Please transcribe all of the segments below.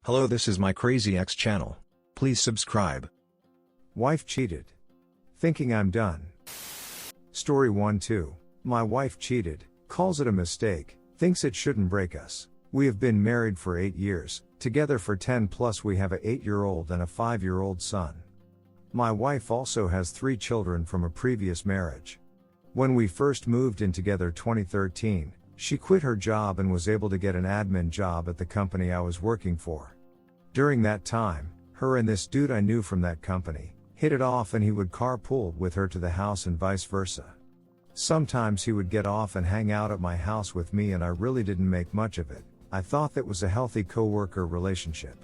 Hello, this is my Crazy Ex channel. Please subscribe. Wife cheated. Thinking I'm done. Story 1-2. My wife cheated, calls it a mistake, thinks it shouldn't break us. We have been married for 8 years, together for 10 plus. We have a 8-year-old and a 5-year-old son. My wife also has 3 children from a previous marriage. When we first moved in together 2013, she quit her job and was able to get an admin job at the company I was working for. During that time, her and this dude I knew from that company hit it off, and he would carpool with her to the house and vice versa. Sometimes he would get off and hang out at my house with me, and I really didn't make much of it. I thought that was a healthy coworker relationship.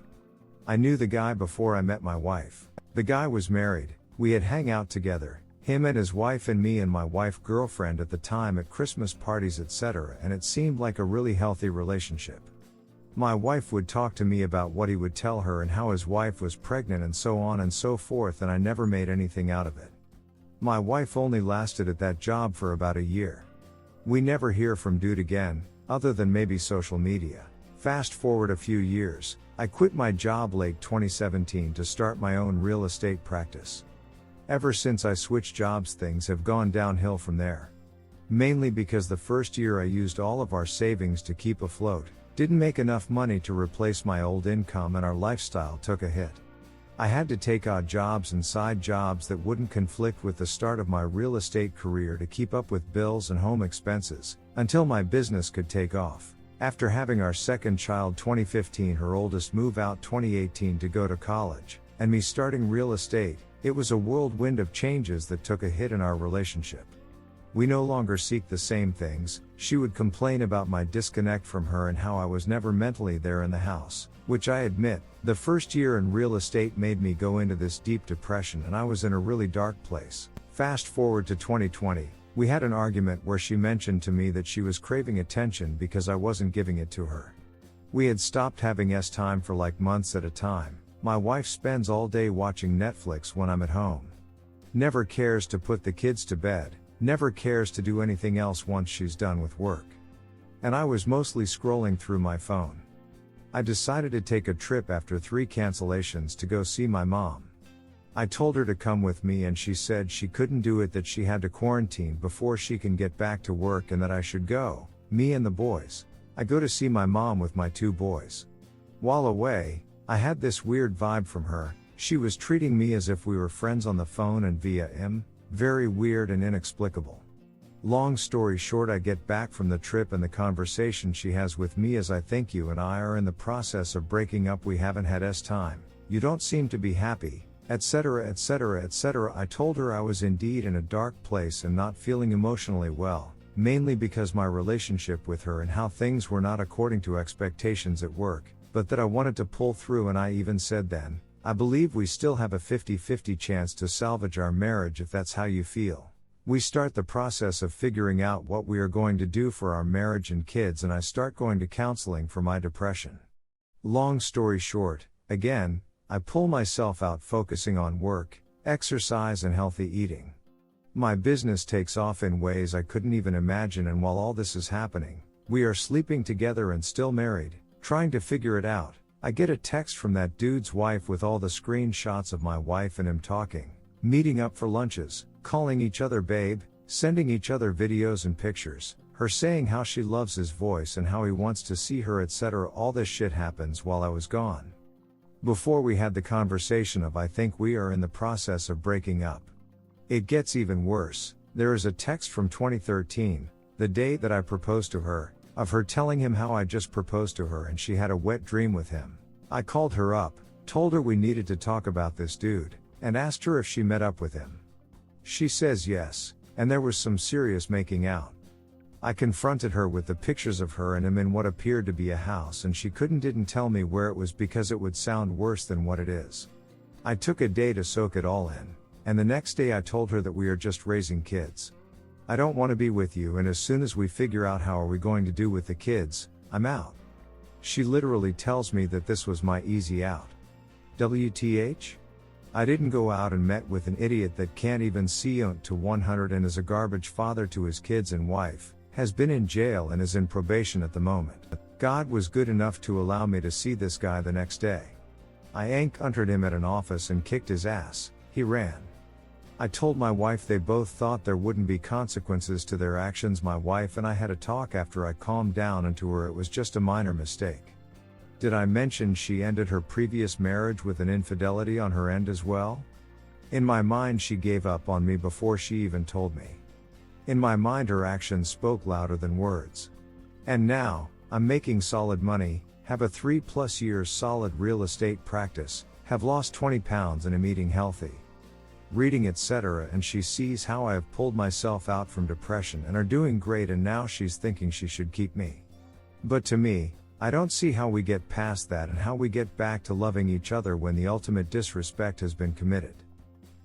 I knew the guy before I met my wife. The guy was married, we had hang out together, him and his wife and me and my wife girlfriend at the time at Christmas parties etc., and it seemed like a really healthy relationship. My wife would talk to me about what he would tell her and how his wife was pregnant and so on and so forth, and I never made anything out of it. My wife only lasted at that job for about a year. We never hear from dude again, other than maybe social media. Fast forward a few years, I quit my job late 2017 to start my own real estate practice. Ever since I switched jobs, things have gone downhill from there. Mainly because the first year I used all of our savings to keep afloat, didn't make enough money to replace my old income, and our lifestyle took a hit. I had to take odd jobs and side jobs that wouldn't conflict with the start of my real estate career to keep up with bills and home expenses, until my business could take off. After having our second child 2015, her oldest move out 2018 to go to college, and me starting real estate, it was a whirlwind of changes that took a hit in our relationship. We no longer seek the same things. She would complain about my disconnect from her and how I was never mentally there in the house, which I admit, the first year in real estate made me go into this deep depression, and I was in a really dark place. Fast forward to 2020, we had an argument where she mentioned to me that she was craving attention because I wasn't giving it to her. We had stopped having time for like months at a time. My wife spends all day watching Netflix when I'm at home. Never cares to put the kids to bed. Never cares to do anything else once she's done with work. And I was mostly scrolling through my phone. I decided to take a trip after 3 cancellations to go see my mom. I told her to come with me, and she said she couldn't do it, that she had to quarantine before she can get back to work, and that I should go, me and the boys. I go to see my mom with my 2 boys. While away, I had this weird vibe from her. She was treating me as if we were friends on the phone and via IM. Very weird and inexplicable. Long story short, I get back from the trip, and the conversation she has with me is, I think you and I are in the process of breaking up. We haven't had time. You don't seem to be happy, etc., etc., etc. I told her I was indeed in a dark place and not feeling emotionally well, mainly because my relationship with her and how things were not according to expectations at work, but that I wanted to pull through, and I even said then, I believe we still have a 50-50 chance to salvage our marriage if that's how you feel. We start the process of figuring out what we are going to do for our marriage and kids, and I start going to counseling for my depression. Long story short, again, I pull myself out focusing on work, exercise and healthy eating. My business takes off in ways I couldn't even imagine, and while all this is happening, we are sleeping together and still married, trying to figure it out. I get a text from that dude's wife with all the screenshots of my wife and him talking, meeting up for lunches, calling each other babe, sending each other videos and pictures, her saying how she loves his voice and how he wants to see her, etc. All this shit happens while I was gone. Before we had the conversation of, I think we are in the process of breaking up. It gets even worse. There is a text from 2013, the day that I proposed to her, of her telling him how I just proposed to her and she had a wet dream with him. I called her up, told her we needed to talk about this dude, and asked her if she met up with him. She says yes, and there was some serious making out. I confronted her with the pictures of her and him in what appeared to be a house, and she didn't tell me where it was because it would sound worse than what it is. I took a day to soak it all in, and the next day I told her that we are just raising kids. I don't want to be with you, and as soon as we figure out how are we going to do with the kids, I'm out. She literally tells me that this was my easy out. WTH? I didn't go out and met with an idiot that can't even see to 100 and is a garbage father to his kids and wife, has been in jail and is in probation at the moment. God was good enough to allow me to see this guy the next day. I encountered him at an office and kicked his ass. He ran. I told my wife they both thought there wouldn't be consequences to their actions. My wife and I had a talk after I calmed down, and to her it was just a minor mistake. Did I mention she ended her previous marriage with an infidelity on her end as well? In my mind she gave up on me before she even told me. In my mind her actions spoke louder than words. And now, I'm making solid money, have a 3+ years solid real estate practice, have lost 20 pounds and am eating healthy. Reading etc., and she sees how I have pulled myself out from depression and are doing great, and now she's thinking she should keep me. But to me, I don't see how we get past that and how we get back to loving each other when the ultimate disrespect has been committed.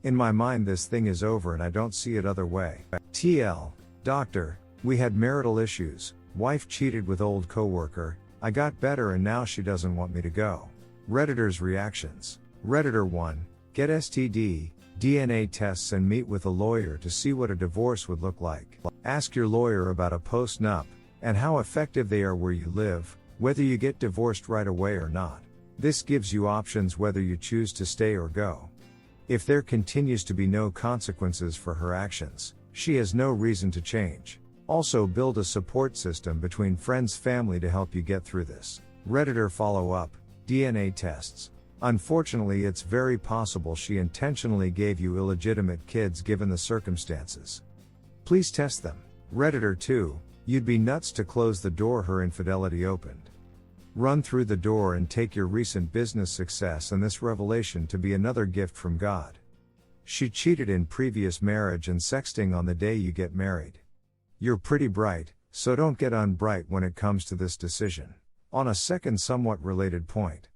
In my mind this thing is over and I don't see it other way. TL, doctor, we had marital issues, wife cheated with old coworker, I got better and now she doesn't want me to go. Redditors reactions. Redditor 1, get STD, DNA tests and meet with a lawyer to see what a divorce would look like. Ask your lawyer about a post-nup, and how effective they are where you live, whether you get divorced right away or not. This gives you options whether you choose to stay or go. If there continues to be no consequences for her actions, she has no reason to change. Also build a support system between friends, family to help you get through this. Redditor follow-up, DNA tests. Unfortunately it's very possible she intentionally gave you illegitimate kids given the circumstances. Please test them. Redditor 2, you'd be nuts to close the door her infidelity opened. Run through the door and take your recent business success and this revelation to be another gift from God. She cheated in previous marriage and sexting on the day you get married. You're pretty bright, so don't get unbright when it comes to this decision. On a second somewhat related point.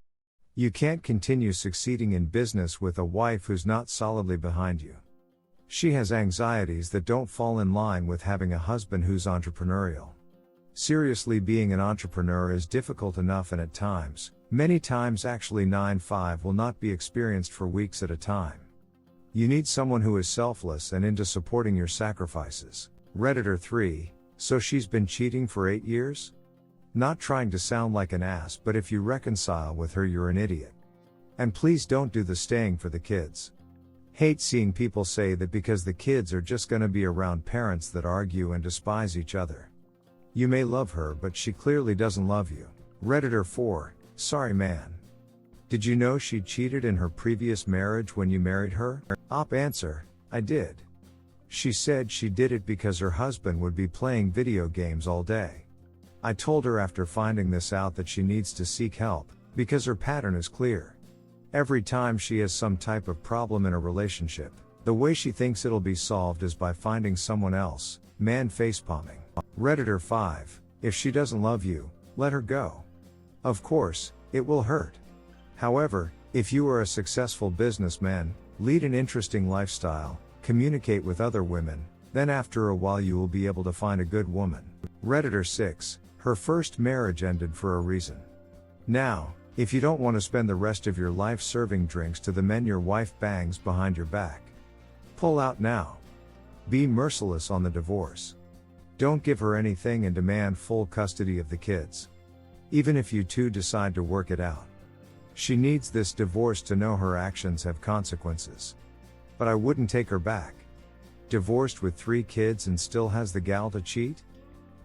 You can't continue succeeding in business with a wife who's not solidly behind you. She has anxieties that don't fall in line with having a husband who's entrepreneurial. Seriously, being an entrepreneur is difficult enough, and at times, many times actually 9-5 will not be experienced for weeks at a time. You need someone who is selfless and into supporting your sacrifices. Redditor 3, so she's been cheating for 8 years? Not trying to sound like an ass, but if you reconcile with her you're an idiot. And please don't do the staying for the kids. Hate seeing people say that because the kids are just gonna be around parents that argue and despise each other. You may love her but she clearly doesn't love you. Redditor 4, sorry man. Did you know she cheated in her previous marriage when you married her? Op answer, I did. She said she did it because her husband would be playing video games all day. I told her after finding this out that she needs to seek help, because her pattern is clear. Every time she has some type of problem in a relationship, the way she thinks it'll be solved is by finding someone else. Man facepalming. Redditor 5, if she doesn't love you, let her go. Of course, it will hurt. However, if you are a successful businessman, lead an interesting lifestyle, communicate with other women, then after a while you will be able to find a good woman. Redditor 6, her first marriage ended for a reason. Now, if you don't want to spend the rest of your life serving drinks to the men your wife bangs behind your back, pull out now. Be merciless on the divorce. Don't give her anything and demand full custody of the kids. Even if you two decide to work it out. She needs this divorce to know her actions have consequences. But I wouldn't take her back. Divorced with 3 kids and still has the gal to cheat?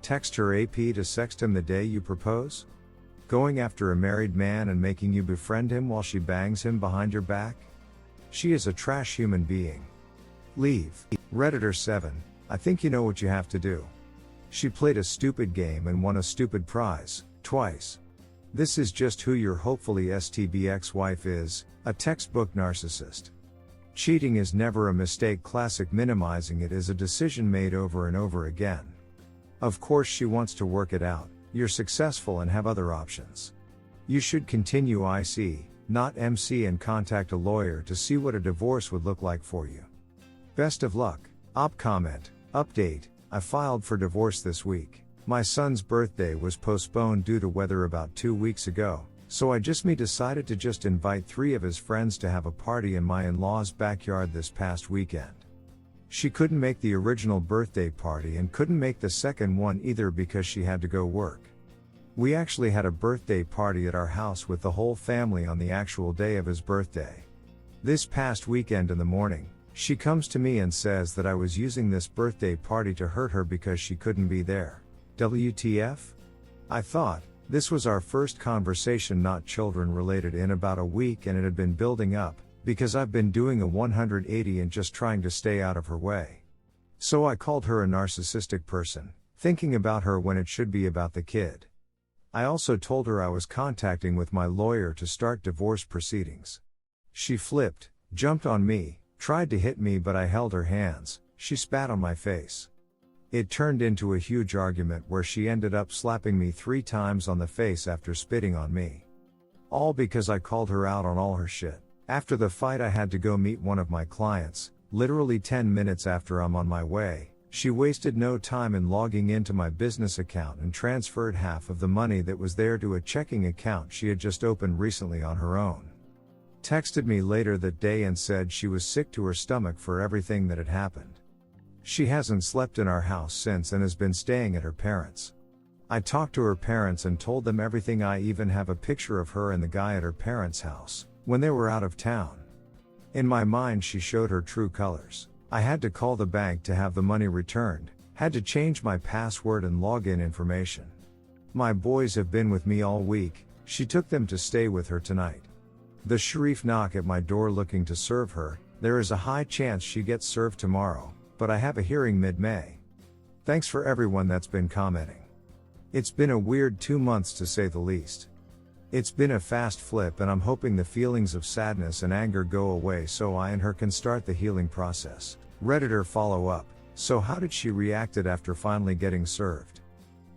Text her AP to sext him the day you propose? Going after a married man and making you befriend him while she bangs him behind your back? She is a trash human being. Leave. Redditor 7, I think you know what you have to do. She played a stupid game and won a stupid prize, twice. This is just who your hopefully STB ex-wife is, a textbook narcissist. Cheating is never a mistake. Classic. Minimizing it is a decision made over and over again. Of course she wants to work it out, you're successful and have other options. You should continue IC, not MC, and contact a lawyer to see what a divorce would look like for you. Best of luck. Op comment, update, I filed for divorce this week. My son's birthday was postponed due to weather about 2 weeks ago, so I decided to just invite 3 of his friends to have a party in my in-laws' backyard this past weekend. She couldn't make the original birthday party and couldn't make the second one either because she had to go work. We actually had a birthday party at our house with the whole family on the actual day of his birthday. This past weekend in the morning, she comes to me and says that I was using this birthday party to hurt her because she couldn't be there. WTF? I thought, this was our first conversation not children related in about a week, and it had been building up, because I've been doing a 180 and just trying to stay out of her way. So I called her a narcissistic person, thinking about her when it should be about the kid. I also told her I was contacting with my lawyer to start divorce proceedings. She flipped, jumped on me, tried to hit me, but I held her hands. She spat on my face. It turned into a huge argument where she ended up slapping me 3 times on the face after spitting on me. All because I called her out on all her shit. After the fight I had to go meet one of my clients, literally 10 minutes after I'm on my way. She wasted no time in logging into my business account and transferred half of the money that was there to a checking account she had just opened recently on her own. Texted me later that day and said she was sick to her stomach for everything that had happened. She hasn't slept in our house since and has been staying at her parents'. I talked to her parents and told them everything. I even have a picture of her and the guy at her parents' house, when they were out of town. In my mind she showed her true colors. I had to call the bank to have the money returned, had to change my password and login information. My boys have been with me all week. She took them to stay with her tonight. The sheriff knock at my door looking to serve her. There is a high chance she gets served tomorrow, but I have a hearing mid-May. Thanks for everyone that's been commenting. It's been a weird 2 months to say the least. It's been a fast flip, and I'm hoping the feelings of sadness and anger go away so I and her can start the healing process. Redditor follow up. So how did she react after finally getting served?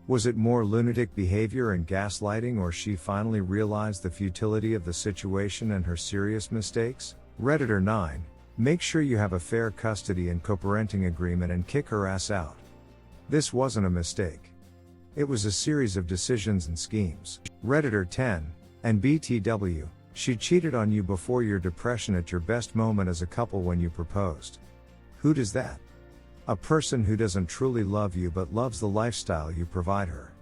Was it more lunatic behavior and gaslighting, or she finally realized the futility of the situation and her serious mistakes? Redditor 9. Make sure you have a fair custody and co-parenting agreement and kick her ass out. This wasn't a mistake. It was a series of decisions and schemes. Redditor 10. And BTW, she cheated on you before your depression at your best moment as a couple when you proposed. Who does that? A person who doesn't truly love you but loves the lifestyle you provide her.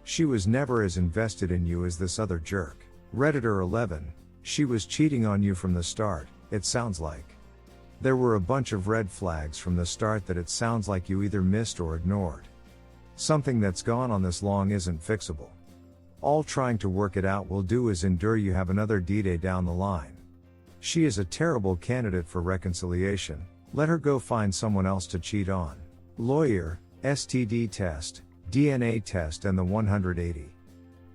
She was never as invested in you as this other jerk. Redditor 11. She was cheating on you from the start, it sounds like. There were a bunch of red flags from the start that it sounds like you either missed or ignored. Something that's gone on this long isn't fixable. All trying to work it out will do is endure. You have another D-Day down the line. She is a terrible candidate for reconciliation. Let her go find someone else to cheat on. Lawyer, STD test, DNA test and the 180.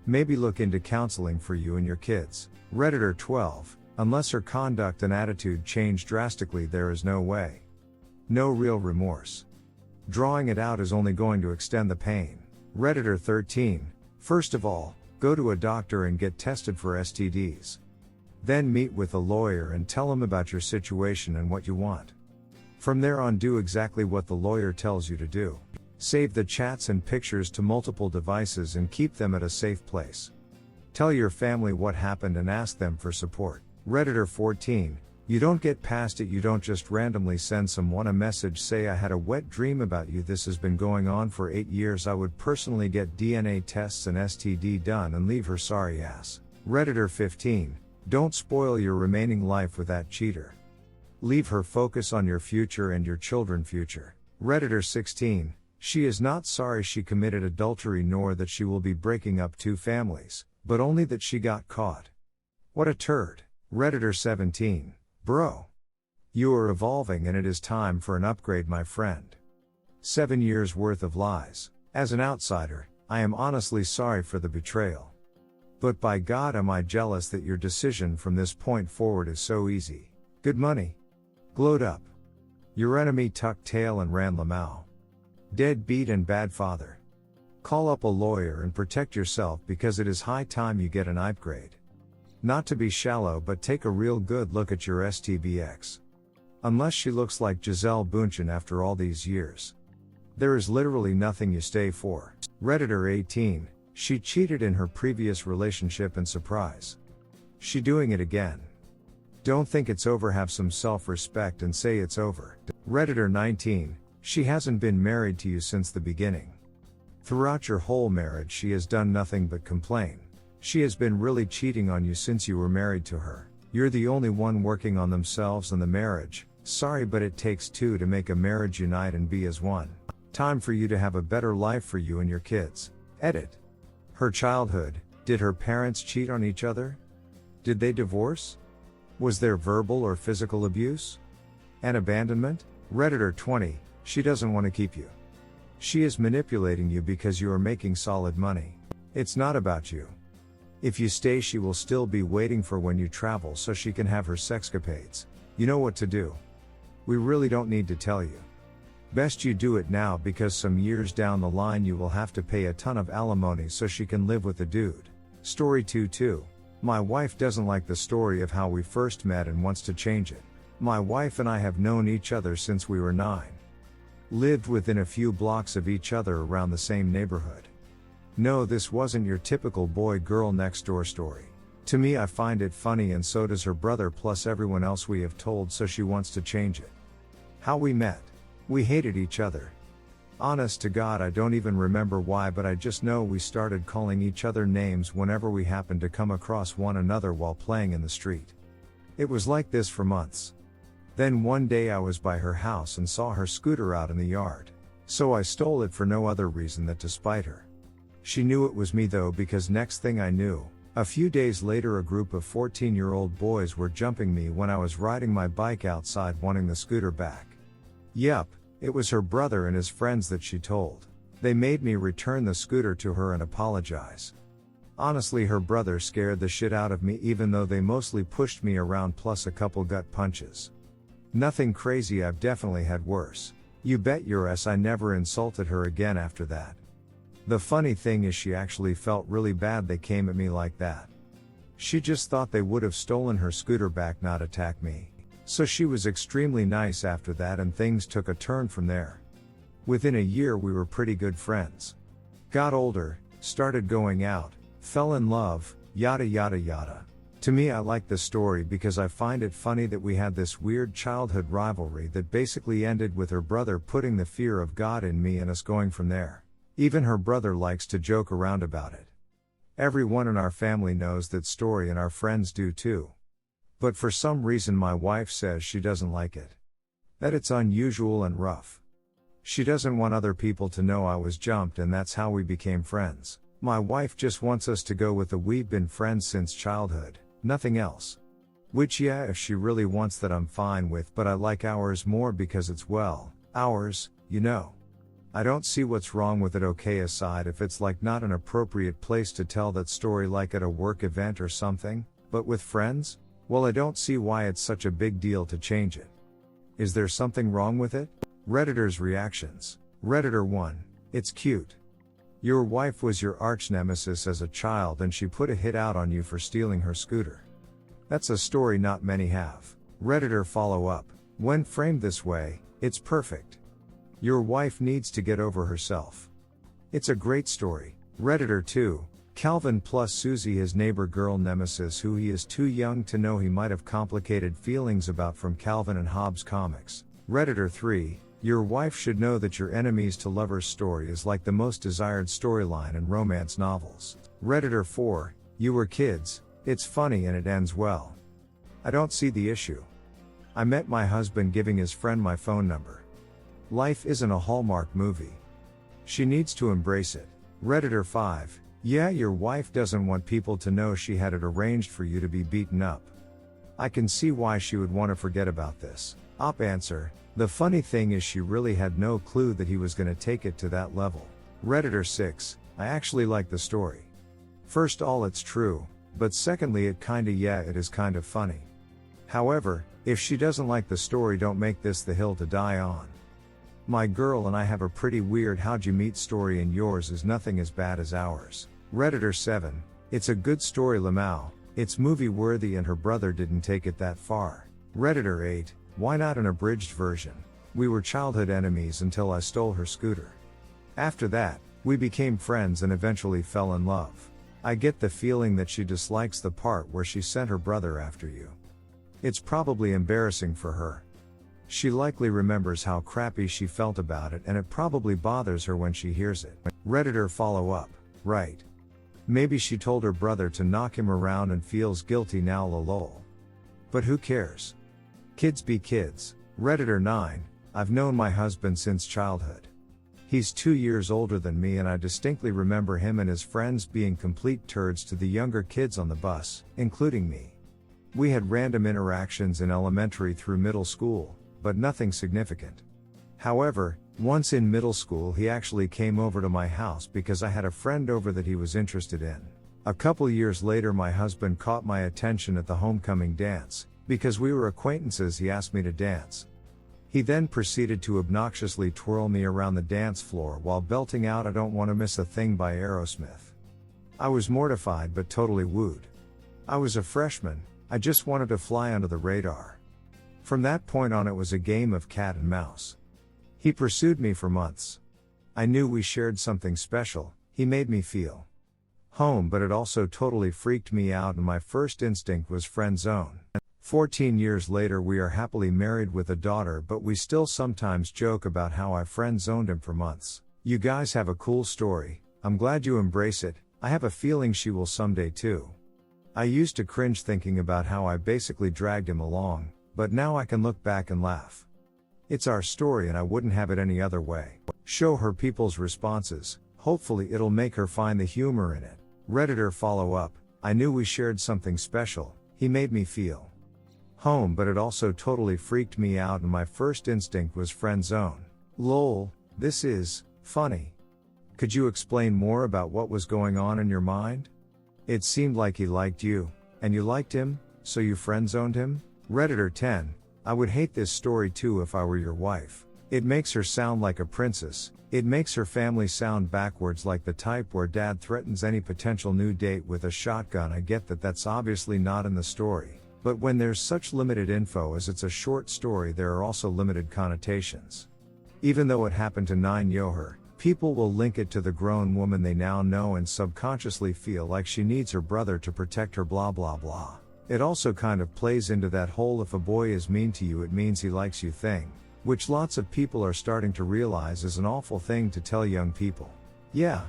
Maybe look into counseling for you and your kids. Redditor 12. Unless her conduct and attitude change drastically, there is no way. No real remorse. Drawing it out is only going to extend the pain. Redditor 13. First of all, go to a doctor and get tested for STDs. Then meet with a lawyer and tell him about your situation and what you want. From there on, do exactly what the lawyer tells you to do. Save the chats and pictures to multiple devices and keep them at a safe place. Tell your family what happened and ask them for support. Redditor 14. You don't get past it. You don't just randomly send someone a message, say I had a wet dream about you. This has been going on for 8 years. I would personally get DNA tests and STD done and leave her sorry ass. Redditor 15. Don't spoil your remaining life with that cheater. Leave her focus on your future and your children's future. Redditor 16. She is not sorry she committed adultery nor that she will be breaking up 2 families, but only that she got caught. What a turd. Redditor 17. Bro. You are evolving and it is time for an upgrade, my friend. 7 years worth of lies. As an outsider, I am honestly sorry for the betrayal. But by God am I jealous that your decision from this point forward is so easy. Good money. Glowed up. Your enemy tucked tail and ran Lamau. Deadbeat and bad father. Call up a lawyer and protect yourself because it is high time you get an upgrade. Not to be shallow, but take a real good look at your STBX. Unless she looks like Giselle Bundchen after all these years. There is literally nothing you stay for. Redditor 18. She cheated in her previous relationship and surprise. She doing it again. Don't think it's over, have some self-respect and say it's over. Redditor 19. She hasn't been married to you since the beginning. Throughout your whole marriage she has done nothing but complain. She has been really cheating on you since you were married to her. You're the only one working on themselves and the marriage. Sorry, but it takes two to make a marriage unite and be as one. Time for you to have a better life for you and your kids. Edit. Her childhood. Did her parents cheat on each other? Did they divorce? Was there verbal or physical abuse? And abandonment? Redditor 20. She doesn't want to keep you. She is manipulating you because you are making solid money. It's not about you. If you stay, she will still be waiting for when you travel so she can have her sexcapades. You know what to do. We really don't need to tell you. Best you do it now, because some years down the line you will have to pay a ton of alimony so she can live with the dude. Story 2-2. My wife doesn't like the story of how we first met and wants to change it. My wife and I have known each other since we were 9. Lived within a few blocks of each other around the same neighborhood. No, this wasn't your typical boy-girl next door story. To me, I find it funny, and so does her brother plus everyone else we have told, so she wants to change it. How we met. We hated each other. Honest to God, I don't even remember why, but I just know we started calling each other names whenever we happened to come across one another while playing in the street. It was like this for months. Then one day I was by her house and saw her scooter out in the yard. So I stole it for no other reason than to spite her. She knew it was me though, because next thing I knew, a few days later a group of 14-year-old boys were jumping me when I was riding my bike outside wanting the scooter back. Yup, it was her brother and his friends that she told. They made me return the scooter to her and apologize. Honestly, her brother scared the shit out of me, even though they mostly pushed me around plus a couple gut punches. Nothing crazy, I've definitely had worse. You bet your ass I never insulted her again after that. The funny thing is she actually felt really bad they came at me like that. She just thought they would have stolen her scooter back, not attack me. So she was extremely nice after that, and things took a turn from there. Within a year we were pretty good friends. Got older, started going out, fell in love, yada yada yada. To me, I like the story because I find it funny that we had this weird childhood rivalry that basically ended with her brother putting the fear of God in me and us going from there. Even her brother likes to joke around about it. Everyone in our family knows that story, and our friends do too. But for some reason my wife says she doesn't like it. That it's unusual and rough. She doesn't want other people to know I was jumped, and that's how we became friends. My wife just wants us to go with the we've been friends since childhood, nothing else. Which, yeah, if she really wants that, I'm fine with, but I like ours more because it's, well, ours, you know. I don't see what's wrong with it, okay, aside if it's like not an appropriate place to tell that story, like at a work event or something, but with friends? Well, I don't see why it's such a big deal to change it. Is there something wrong with it? Redditor's reactions. Redditor 1. It's cute. Your wife was your arch nemesis as a child and she put a hit out on you for stealing her scooter. That's a story not many have. Redditor follow up. When framed this way, it's perfect. Your wife needs to get over herself. It's a great story. Redditor 2. Calvin plus Susie, his neighbor girl nemesis who he is too young to know he might have complicated feelings about from Calvin and Hobbes comics. Redditor 3. Your wife should know that your enemies to lovers story is like the most desired storyline in romance novels. Redditor 4. You were kids, it's funny and it ends well. I don't see the issue. I met my husband giving his friend my phone number. Life isn't a Hallmark movie. She needs to embrace it. Redditor 5. Yeah, your wife doesn't want people to know she had it arranged for you to be beaten up. I can see why she would want to forget about this. Op answer. The funny thing is she really had no clue that he was going to take it to that level. Redditor 6. I actually like the story. First all, it's true, but secondly it is kind of funny. However, if she doesn't like the story, don't make this the hill to die on. My girl and I have a pretty weird how'd you meet story, and yours is nothing as bad as ours. Redditor 7. It's a good story, Lamau. It's movie worthy and her brother didn't take it that far. Redditor 8. Why not an abridged version? We were childhood enemies until I stole her scooter. After that, we became friends and eventually fell in love. I get the feeling that she dislikes the part where she sent her brother after you. It's probably embarrassing for her. She likely remembers how crappy she felt about it and it probably bothers her when she hears it. Redditor follow up, right. Maybe she told her brother to knock him around and feels guilty now lol. But who cares? Kids be kids. Redditor 9, I've known my husband since childhood. He's 2 years older than me and I distinctly remember him and his friends being complete turds to the younger kids on the bus, including me. We had random interactions in elementary through middle school, but nothing significant. However, once in middle school he actually came over to my house because I had a friend over that he was interested in. A couple years later my husband caught my attention at the homecoming dance. Because we were acquaintances he asked me to dance. He then proceeded to obnoxiously twirl me around the dance floor while belting out "I Don't Want to Miss a Thing" by Aerosmith. I was mortified but totally wooed. I was a freshman, I just wanted to fly under the radar. From that point on it was a game of cat and mouse. He pursued me for months. I knew we shared something special, he made me feel home, but it also totally freaked me out and my first instinct was friend zone. 14 years later we are happily married with a daughter, but we still sometimes joke about how I friend zoned him for months. You guys have a cool story, I'm glad you embrace it, I have a feeling she will someday too. I used to cringe thinking about how I basically dragged him along, but now I can look back and laugh. It's our story and I wouldn't have it any other way. Show her people's responses, hopefully it'll make her find the humor in it. Redditor follow up, I knew we shared something special, he made me feel home, but it also totally freaked me out and my first instinct was friend zone. Lol, this is funny. Could you explain more about what was going on in your mind? It seemed like he liked you, and you liked him, so you friend zoned him? Redditor 10, I would hate this story too if I were your wife. It makes her sound like a princess, it makes her family sound backwards like the type where dad threatens any potential new date with a shotgun. I get that that's obviously not in the story, but when there's such limited info as it's a short story there are also limited connotations. Even though it happened to 9yoher, people will link it to the grown woman they now know and subconsciously feel like she needs her brother to protect her blah blah blah. It also kind of plays into that whole "if a boy is mean to you it means he likes you" thing, which lots of people are starting to realize is an awful thing to tell young people. Yeah.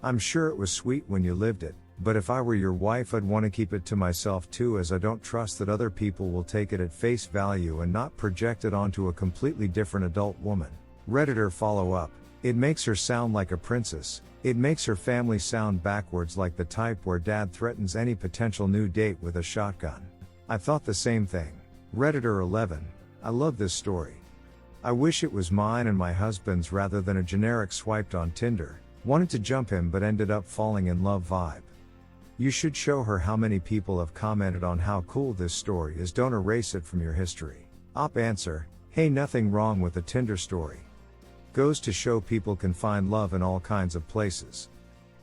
I'm sure it was sweet when you lived it, but if I were your wife I'd want to keep it to myself too, as I don't trust that other people will take it at face value and not project it onto a completely different adult woman. Redditor follow up, it makes her sound like a princess, it makes her family sound backwards like the type where dad threatens any potential new date with a shotgun. I thought the same thing. Redditor 11, I love this story. I wish it was mine and my husband's rather than a generic swiped on Tinder, wanted to jump him but ended up falling in love vibe. You should show her how many people have commented on how cool this story is. Don't erase it from your history. Op answer, hey, nothing wrong with a Tinder story. Goes to show people can find love in all kinds of places.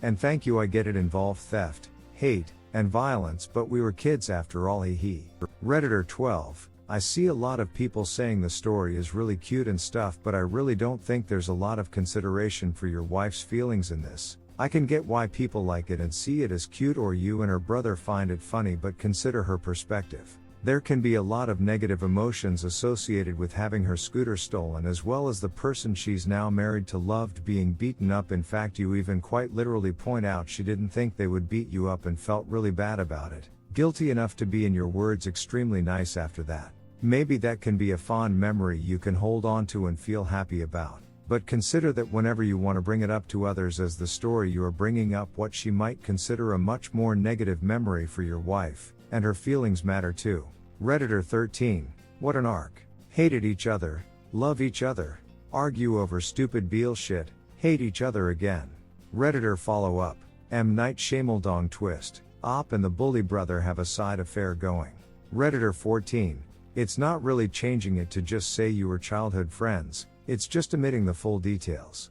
And thank you, I get it involved theft, hate, and violence, but we were kids after all, he. Redditor 12, I see a lot of people saying the story is really cute and stuff, but I really don't think there's a lot of consideration for your wife's feelings in this. I can get why people like it and see it as cute, or you and her brother find it funny, but consider her perspective. There can be a lot of negative emotions associated with having her scooter stolen, as well as the person she's now married to loved being beaten up. In fact, you even quite literally point out she didn't think they would beat you up and felt really bad about it. Guilty enough to be, in your words, extremely nice after that. Maybe that can be a fond memory you can hold on to and feel happy about. But consider that whenever you want to bring it up to others as the story you are bringing up, what she might consider a much more negative memory for your wife, and her feelings matter too. Redditor 13, what an arc. Hated each other, love each other, argue over stupid Beale shit, hate each other again. Redditor follow up, M. Night Shyamalan twist, Op and the bully brother have a side affair going. Redditor 14, it's not really changing it to just say you were childhood friends, it's just omitting the full details.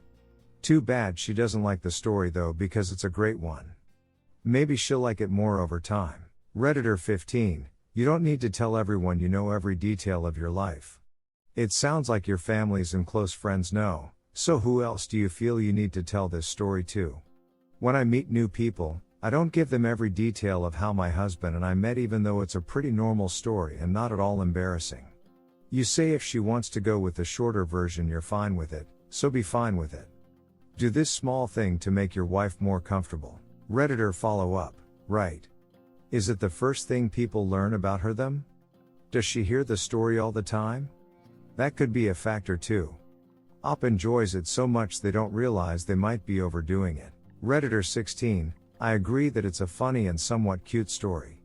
Too bad she doesn't like the story though, because it's a great one. Maybe she'll like it more over time. Redditor 15, you don't need to tell everyone you know every detail of your life. It sounds like your families and close friends know, so who else do you feel you need to tell this story to? When I meet new people, I don't give them every detail of how my husband and I met, even though it's a pretty normal story and not at all embarrassing. You say if she wants to go with the shorter version you're fine with it, so be fine with it. Do this small thing to make your wife more comfortable. Redditor follow up, right? Is it the first thing people learn about her them? Does she hear the story all the time? That could be a factor too. Op enjoys it so much they don't realize they might be overdoing it. Redditor 16, I agree that it's a funny and somewhat cute story.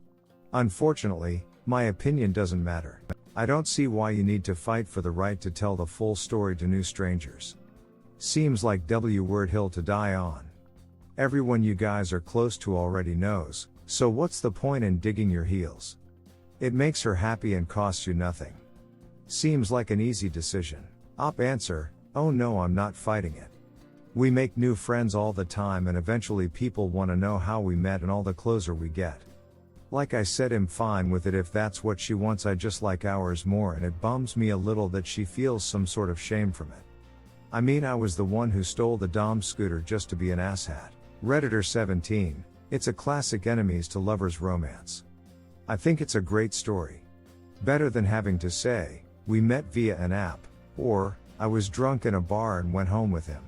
Unfortunately, my opinion doesn't matter. I don't see why you need to fight for the right to tell the full story to new strangers. Seems like word hill to die on. Everyone you guys are close to already knows, so what's the point in digging your heels? It makes her happy and costs you nothing. Seems like an easy decision. Op answer, oh no, I'm not fighting it. We make new friends all the time and eventually people want to know how we met and all the closer we get. Like I said, I'm fine with it if that's what she wants. I just like ours more and it bums me a little that she feels some sort of shame from it. I mean, I was the one who stole the Dom scooter just to be an asshat. Redditor 17, it's a classic enemies to lovers romance. I think it's a great story. Better than having to say, we met via an app, or, I was drunk in a bar and went home with him.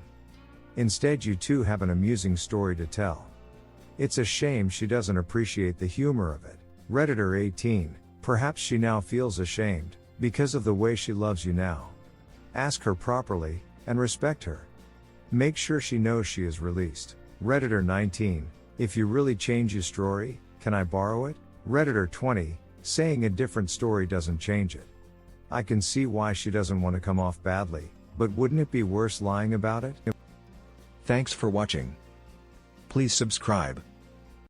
Instead, you two have an amusing story to tell. It's a shame she doesn't appreciate the humor of it. Redditor 18, perhaps she now feels ashamed, because of the way she loves you now. Ask her properly, and respect her. Make sure she knows she is released. Redditor 19, if you really change your story, can I borrow it? Redditor 20, saying a different story doesn't change it. I can see why she doesn't want to come off badly, but wouldn't it be worse lying about it? Thanks for watching. Please subscribe.